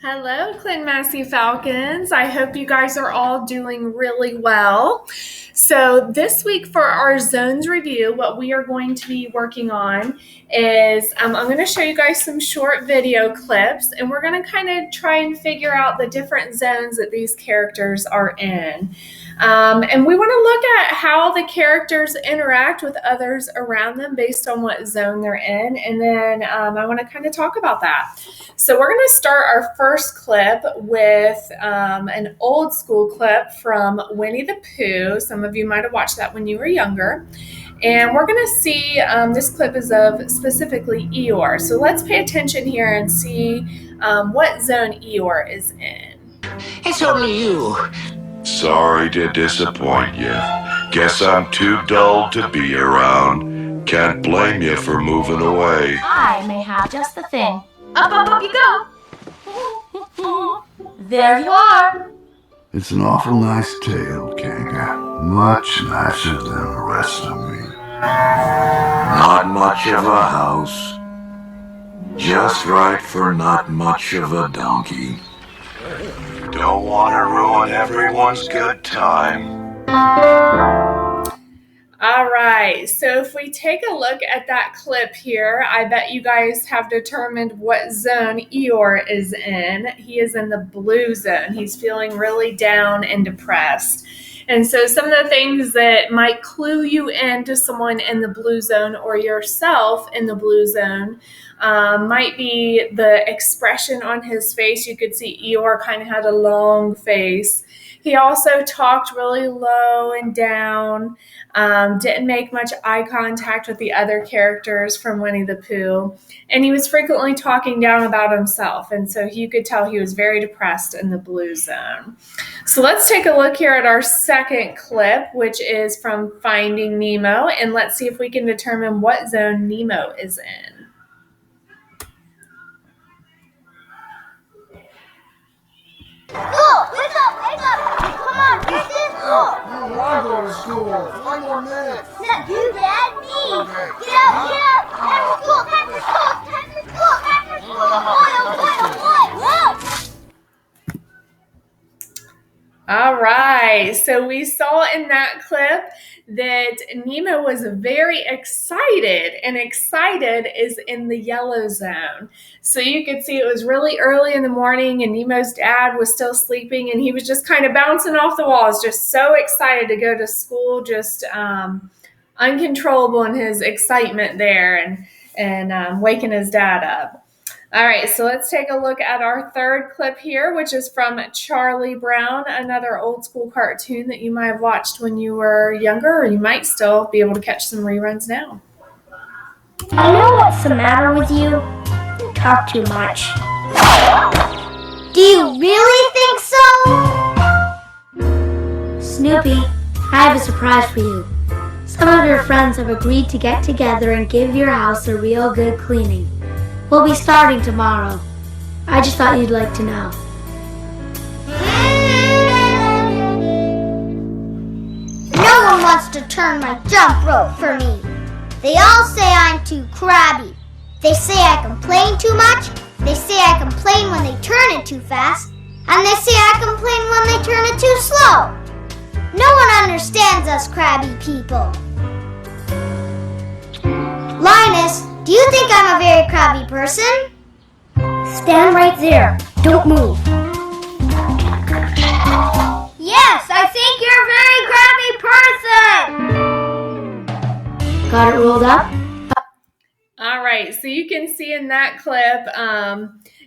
Hello, Clint Massey Falcons. I hope you guys are all doing really well. So, this week for our zones review, what we are going to be working on is I'm going to show you guys some short video clips, and we're going to kind of try and figure out the different zones that these characters are in. And we want to look at how the characters interact with others around them based on what zone they're in. And then I want to kind of talk about that. So we're going to start our first clip with an old school clip from Winnie the Pooh. Some of you might have watched that when you were younger. And we're going to see this clip is of specifically Eeyore. So let's pay attention here and see what zone Eeyore is in. It's only you. Sorry to disappoint you. Guess I'm too dull to be around. Can't blame you for moving away. I may have just the thing. Up you go! There you are! It's an awful nice tale, Kanga. Much nicer than the rest of me. Not much of a house. Just right for not much of a donkey. Don't want to ruin everyone's good time. All right, so if we take a look at that clip here, I bet you guys have determined what zone Eeyore is in. He is in the blue zone. He's feeling really down and depressed. And so some of the things that might clue you into someone in the blue zone or yourself in the blue zone might be the expression on his face. You could see Eeyore kind of had a long face. He also talked really low and down, didn't make much eye contact with the other characters from Winnie the Pooh, and he was frequently talking down about himself, and so you could tell he was very depressed in the blue zone. So let's take a look here at our second clip, which is from Finding Nemo, and let's see if we can determine what zone Nemo is in. School! Wake up! Come on, get this school! You want to go to school. 1 more minute. Not you, Dad, me! Okay. Get up! Time for school! Whoa! All right, so we saw in that clip that Nemo was very excited, and excited is in the yellow zone. So you could see it was really early in the morning, and Nemo's dad was still sleeping, and he was just kind of bouncing off the walls, just so excited to go to school, just uncontrollable in his excitement there, and waking his dad up. All right, so let's take a look at our third clip here, which is from Charlie Brown, another old school cartoon that you might have watched when you were younger, or you might still be able to catch some reruns now. I know what's the matter with you. You talk too much. Do you really think so? Snoopy, I have a surprise for you. Some of your friends have agreed to get together and give your house a real good cleaning. We'll be starting tomorrow. I just thought you'd like to know. No one wants to turn my jump rope for me. They all say I'm too crabby. They say I complain too much. They say I complain when they turn it too fast. And they say I complain when they turn it too slow. No one understands us crabby people. Linus, do you think I'm a very crabby person? Stand right there. Don't move. Yes, I think you're a very crabby person! Got it rolled up? All right, so you can see in that clip,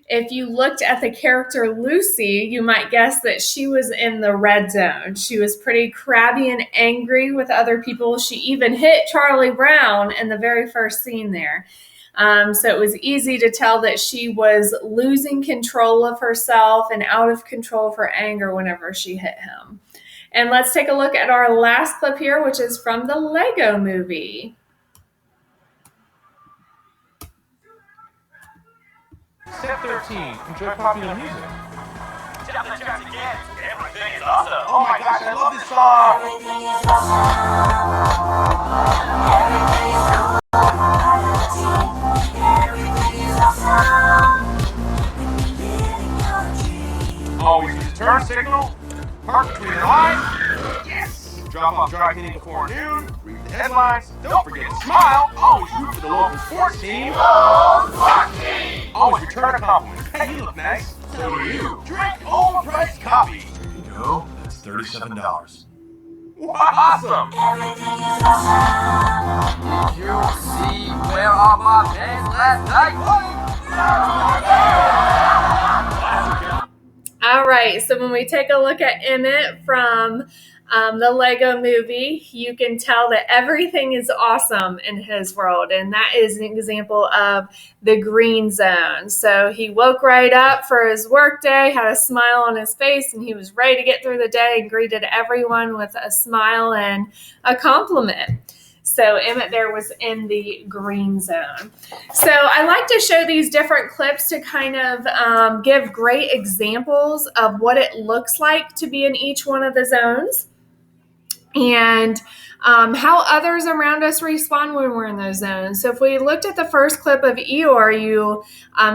if you looked at the character Lucy, you might guess that she was in the red zone. She was pretty crabby and angry with other people. She even hit Charlie Brown in the very first scene there. So it was easy to tell that she was losing control of herself and out of control of her anger whenever she hit him. And let's take a look at our last clip here, which is from the Lego Movie. Step 13. Enjoy popular music. Step again. Everything is awesome. Oh my gosh, I love this song. Everything is awesome. Everything is cool. Everything is awesome. When you're living your turn signal, park between the lines. Yes! Drop off dry cleaning before noon, read the headlines, don't forget to smile, always root for the local sports team. Always return a compliment. Hey, you look nice. So do you. Drink overpriced coffee. Here you go. That's $37. Awesome! Did you see where are my pants last night? All right, so when we take a look at Emmett from the Lego movie, you can tell that everything is awesome in his world, and that is an example of the green zone. So he woke right up for his work day, had a smile on his face, and he was ready to get through the day and greeted everyone with a smile and a compliment. So Emmett there was in the green zone. So I like to show these different clips to kind of give great examples of what it looks like to be in each one of the zones, and how others around us respond when we're in those zones. So if we looked at the first clip of Eeyore, you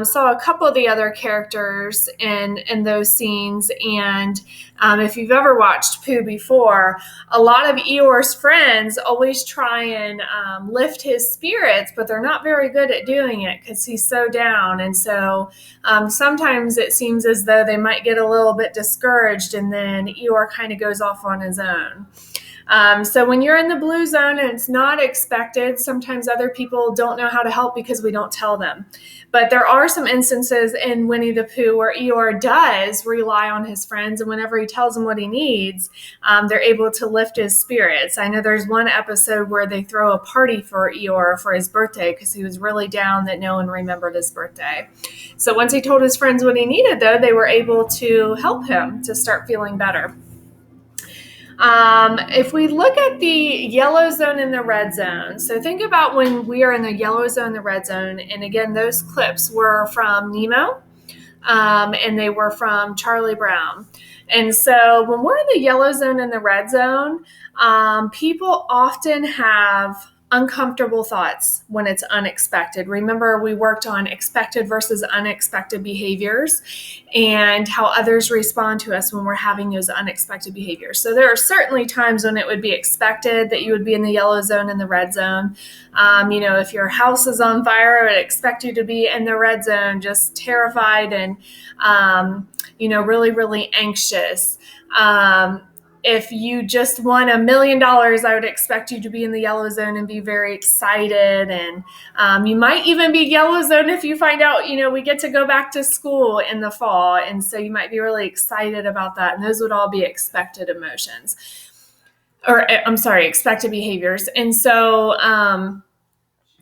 saw a couple of the other characters in those scenes. And if you've ever watched Pooh before, a lot of Eeyore's friends always try and lift his spirits, but they're not very good at doing it because he's so down. And so sometimes it seems as though they might get a little bit discouraged, and then Eeyore kind of goes off on his own. So when you're in the blue zone and it's not expected, sometimes other people don't know how to help because we don't tell them. But there are some instances in Winnie the Pooh where Eeyore does rely on his friends, and whenever he tells them what he needs, they're able to lift his spirits. I know there's one episode where they throw a party for Eeyore for his birthday because he was really down that no one remembered his birthday. So once he told his friends what he needed, though, they were able to help him to start feeling better. If we look at the yellow zone and the red zone, so think about when we are in the yellow zone, the red zone, and again, those clips were from Nemo, and they were from Charlie Brown. And so when we're in the yellow zone and the red zone, people often have uncomfortable thoughts when it's unexpected. Remember, we worked on expected versus unexpected behaviors and how others respond to us when we're having those unexpected behaviors. So there are certainly times when it would be expected that you would be in the yellow zone and the red zone. If your house is on fire, I would expect you to be in the red zone, just terrified and, really, really anxious. If you just won $1 million, I would expect you to be in the yellow zone and be very excited. And you might even be yellow zone if you find out, we get to go back to school in the fall. And so you might be really excited about that. And those would all be expected emotions. Expected behaviors. And so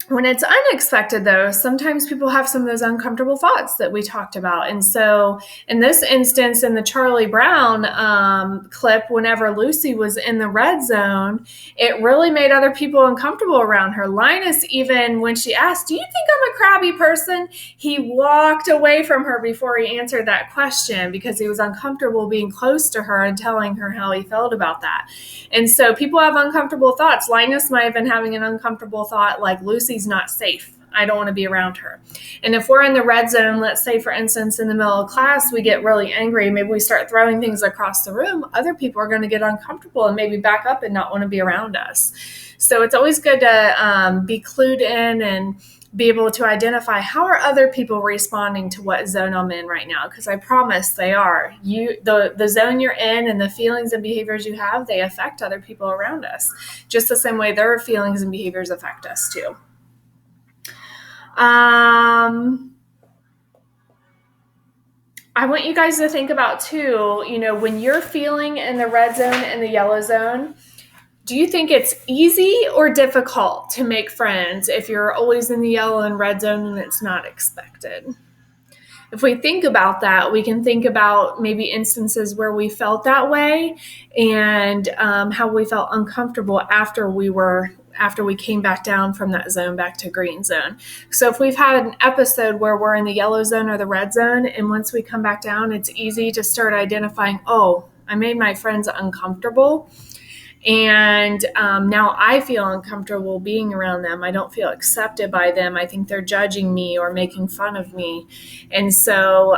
when it's unexpected, though, sometimes people have some of those uncomfortable thoughts that we talked about. And so in this instance, in the Charlie Brown clip, whenever Lucy was in the red zone, it really made other people uncomfortable around her. Linus, even when she asked, "Do you think I'm a crabby person?" he walked away from her before he answered that question because he was uncomfortable being close to her and telling her how he felt about that. And so people have uncomfortable thoughts. Linus might have been having an uncomfortable thought like, Lucy's not safe. I don't want to be around her. And if we're in the red zone, let's say, for instance, in the middle of class, we get really angry. Maybe we start throwing things across the room. Other people are going to get uncomfortable and maybe back up and not want to be around us. So it's always good to be clued in and be able to identify how are other people responding to what zone I'm in right now, because I promise they are. The zone you're in and the feelings and behaviors you have, they affect other people around us, just the same way their feelings and behaviors affect us too. I want you guys to think about too, when you're feeling in the red zone and the yellow zone, do you think it's easy or difficult to make friends if you're always in the yellow and red zone and it's not expected? If we think about that, we can think about maybe instances where we felt that way and how we felt uncomfortable after we came back down from that zone back to green zone. So if we've had an episode where we're in the yellow zone or the red zone, and once we come back down, it's easy to start identifying, oh, I made my friends uncomfortable. And now I feel uncomfortable being around them. I don't feel accepted by them. I think they're judging me or making fun of me. And so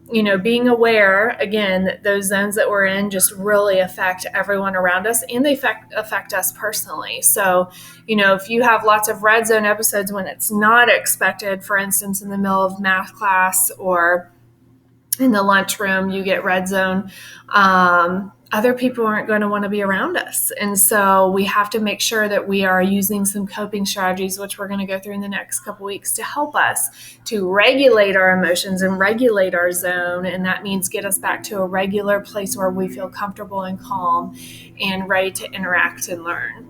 being aware, again, that those zones that we're in just really affect everyone around us, and they affect us personally. So, if you have lots of red zone episodes when it's not expected, for instance, in the middle of math class or in the lunchroom, you get red zone, other people aren't going to want to be around us. And so we have to make sure that we are using some coping strategies, which we're going to go through in the next couple weeks, to help us to regulate our emotions and regulate our zone. And that means get us back to a regular place where we feel comfortable and calm and ready to interact and learn.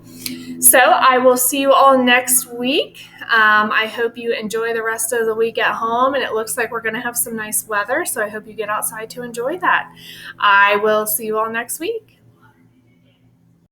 So I will see you all next week. I hope you enjoy the rest of the week at home, and it looks like we're going to have some nice weather, so I hope you get outside to enjoy that. I will see you all next week.